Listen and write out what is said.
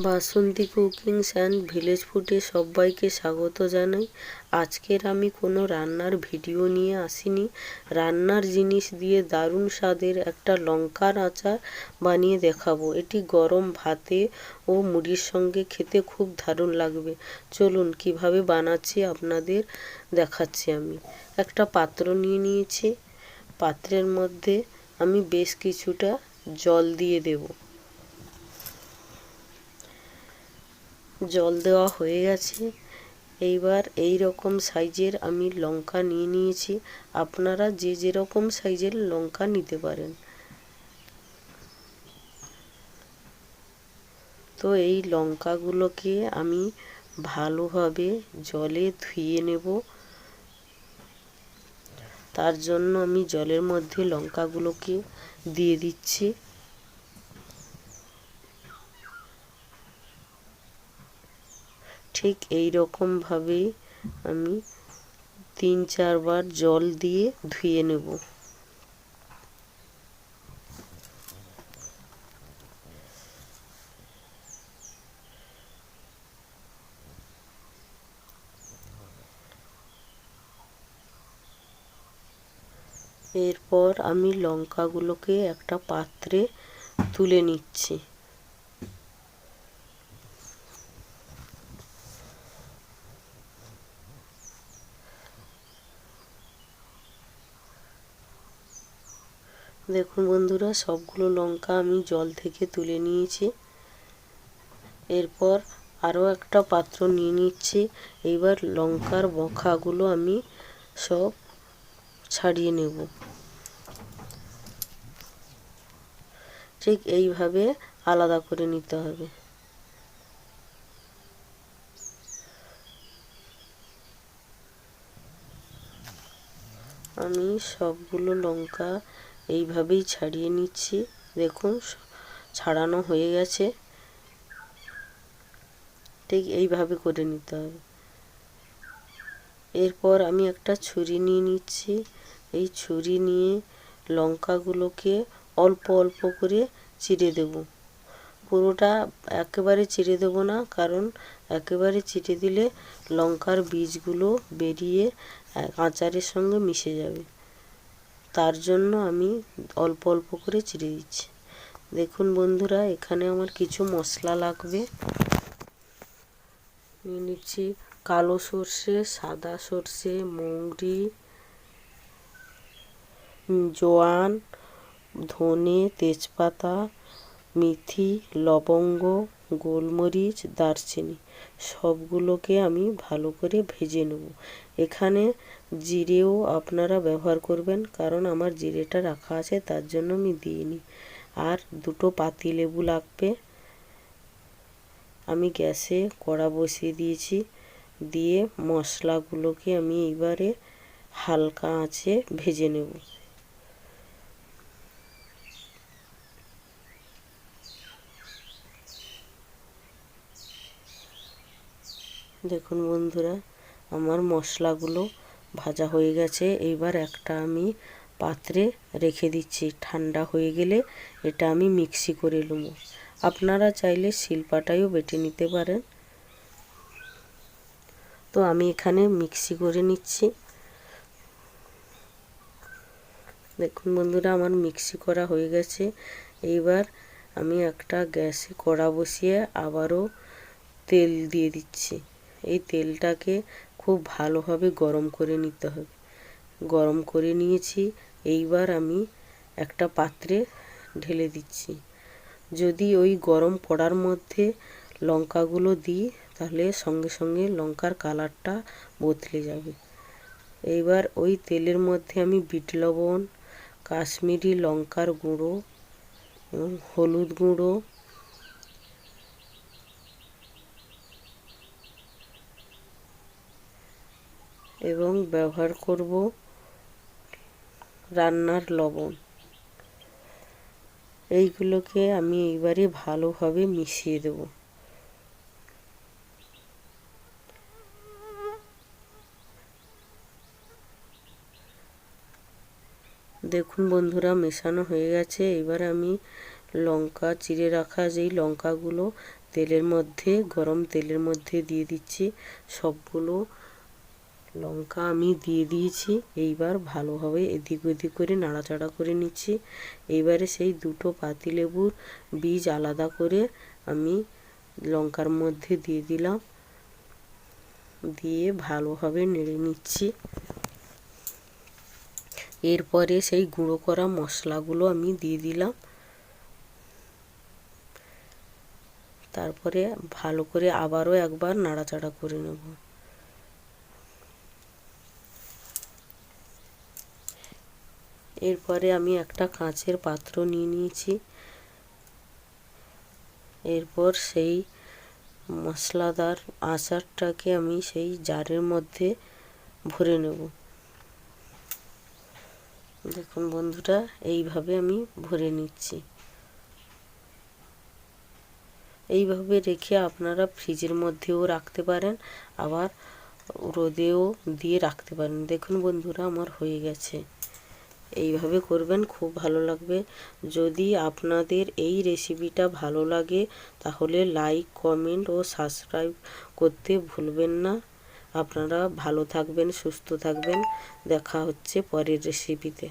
Basanti cookings and village ফুডে সবাইকে স্বাগত জানাই। আজকের আমি কোনো রান্নার ভিডিও নিয়ে আসিনি। রান্নার জিনিস দিয়ে দারুণ স্বাদের একটা লঙ্কার আচার বানিয়ে দেখাবো। এটি গরম ভাতে ও মুড়ির সঙ্গে খেতে খুব দারুণ লাগবে। চলুন কিভাবে বানাচ্ছি আপনাদের দেখাচ্ছি। আমি একটা পাত্র নিয়ে নিয়েছি। পাত্রের মধ্যে আমি বেশ কিছুটা জল দিয়ে দেবো। জল দেওয়া হয়ে গেছে। এইবার এই রকম সাইজের আমি লঙ্কা নিয়ে নিয়েছি। আপনারা যে যেরকম সাইজের লঙ্কা নিতে পারেন। তো এই লঙ্কাগুলোকে আমি ভালোভাবে জলে ধুয়ে নেব। তার জন্য আমি জলের মধ্যে লঙ্কাগুলোকে দিয়ে দিচ্ছি। ঠিক এই রকমভাবেই আমি 3-4 বার জল দিয়ে ধুয়ে নেব। এরপর আমি লঙ্কাগুলোকে একটা পাত্রে তুলে নিচ্ছি। দেখুন বন্ধুরা, সবগুলো লঙ্কা আমি জল থেকে তুলে নিয়েছি। এরপর আরও একটা পাত্র নিয়ে নিচ্ছি। এইবার লঙ্কার বখাগুলো আমি সব ছাড়িয়ে নেব। ঠিক এইভাবে আলাদা করে নিতে হবে। আমি সবগুলো লঙ্কা এইভাবেই ছাড়িয়ে নিচ্ছি। দেখুন ছাড়ানো হয়ে গেছে। ঠিক এইভাবে করে নিতে হবে। এরপর আমি একটা ছুরি নিয়ে নিচ্ছি। এই ছুরি নিয়ে লঙ্কাগুলোকে অল্প অল্প করে চিড়ে দেব। পুরোটা একেবারে চিড়ে দেব না, কারণ একেবারে চিড়ে দিলে লঙ্কার বীজগুলো বেরিয়ে আচারের সঙ্গে মিশে যাবে। তার জন্য আমি অল্প অল্প করে চিড়ে দিচ্ছি। দেখুন বন্ধুরা, এখানে আমার কিছু মশলা লাগবে। নিয়ে নিচ্ছি কালো সর্ষে, সাদা সর্ষে, মৌরি, জোয়ান, ধনে, তেজপাতা, মেথি, লবঙ্গ, গোলমরিচ, দারচিনি সবগুলোকে আমি ভালো করে ভেজে নেব। এখানে জিরেও আপনারা ব্যবহার করবেন, কারণ আমার জিরেটা রাখা আছে, তার জন্য আমি দিইনি। আর 2টো পাতিলেবু লাগবে। আমি গ্যাসে কড়া বসিয়ে দিয়েছি। দিয়ে মশলাগুলোকে আমি এইবারে হালকা আঁচে ভেজে নেব। দেখুন বন্ধুরা, আমার মশলাগুলো ভাজা হয়ে গেছে। এইবার একটা আমি পাত্রে রেখে দিচ্ছি। ঠান্ডা হয়ে গেলে এটা আমি মিক্সি করে নেব। আপনারা চাইলে শিলপাটায়ও বেটে নিতে পারেন। তো আমি এখানে মিক্সি করে নিচ্ছি। দেখুন বন্ধুরা, আমার মিক্সি করা হয়ে গেছে। এইবার আমি একটা গ্যাসে কড়া বসিয়ে আবারও তেল দিয়ে দিচ্ছি। এই তেলটাকে খুব ভালোভাবে গরম করে নিতে হবে। গরম করে নিয়েছি। এইবার আমি একটা পাত্রে ঢেলে দিচ্ছি। যদি ওই গরম কড়ার মধ্যে লঙ্কাগুলো দিই, তাহলে সঙ্গে সঙ্গে লঙ্কার কালারটা বদলে যাবে। এইবার ওই তেলের মধ্যে আমি বিট লবণ, কাশ্মীরি লঙ্কার গুঁড়ো এবং হলুদ গুঁড়ো, এবং ব্যবহার করব রান্নার লবণ। এইগুলোকে আমি এইবারে ভালোভাবে মিশিয়ে দেব। দেখুন বন্ধুরা, মেশানো হয়ে গেছে। এবার আমি লঙ্কা চিড়ে রাখা যেই লঙ্কাগুলো গরম তেলের মধ্যে দিয়ে দিচ্ছি। সবগুলো লঙ্কা আমি দিয়ে দিয়েছি। এইবার ভালোভাবে এদিক ওদিক করে নাড়াচাড়া করে নিচ্ছি। এইবারে সেই দুটো পাতিলেবুর বীজ আলাদা করে আমি লঙ্কার মধ্যে দিয়ে দিলাম, দিয়ে ভালোভাবে নেড়ে নিচ্ছি। এরপরে সেই গুঁড়ো করা মশলাগুলো আমি দিয়ে দিলাম। তারপরে ভালো করে আবারও একবার নাড়াচাড়া করে নেব। এরপরে আমি একটা কাঁচের পাত্র নিয়ে নিয়েছি। এরপর সেই মশলাদার আচারটাকে আমি সেই জারের মধ্যে ভরে নেব। দেখুন বন্ধুরা, এইভাবে আমি ভরে নিচ্ছি। এইভাবে রেখে আপনারা ফ্রিজের মধ্যেও রাখতে পারেন, আবার রোদেও দিয়ে রাখতে পারেন। দেখুন বন্ধুরা, আমার হয়ে গেছে। এইভাবে করবেন, খুব ভালো লাগবে। যদি আপনাদের এই রেসিপিটা ভালো লাগে তাহলে লাইক, কমেন্ট ও সাবস্ক্রাইব করতে ভুলবেন না। আপনারা ভালো থাকবেন, সুস্থ থাকবেন। দেখা হচ্ছে পরের রেসিপিতে।